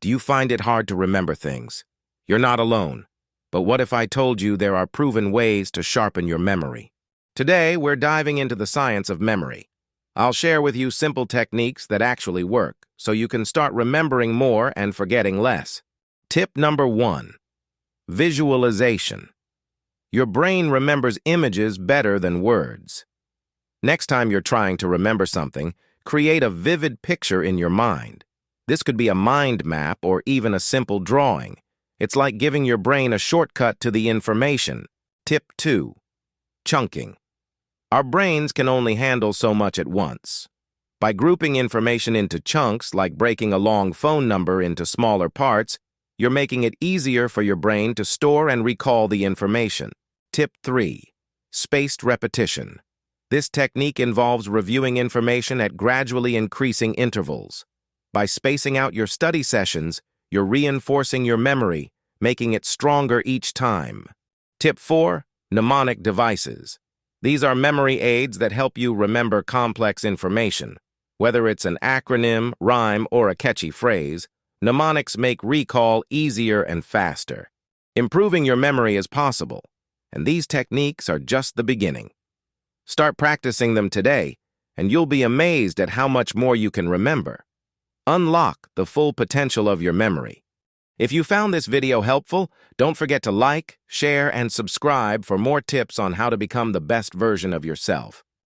Do you find it hard to remember things? You're not alone. But what if I told you there are proven ways to sharpen your memory? Today, we're diving into the science of memory. I'll share with you simple techniques that actually work, so you can start remembering more and forgetting less. Tip number 1. Visualization. Your brain remembers images better than words. Next time you're trying to remember something, create a vivid picture in your mind. This could be a mind map or even a simple drawing. It's like giving your brain a shortcut to the information. Tip 2. Chunking. Our brains can only handle so much at once. By grouping information into chunks, like breaking a long phone number into smaller parts, you're making it easier for your brain to store and recall the information. Tip 3. Spaced repetition. This technique involves reviewing information at gradually increasing intervals. By spacing out your study sessions, you're reinforcing your memory, making it stronger each time. Tip 4. Mnemonic devices. These are memory aids that help you remember complex information. Whether it's an acronym, rhyme, or a catchy phrase, mnemonics make recall easier and faster. Improving your memory is possible, and these techniques are just the beginning. Start practicing them today, and you'll be amazed at how much more you can remember. Unlock the full potential of your memory. If you found this video helpful, don't forget to like, share, and subscribe for more tips on how to become the best version of yourself.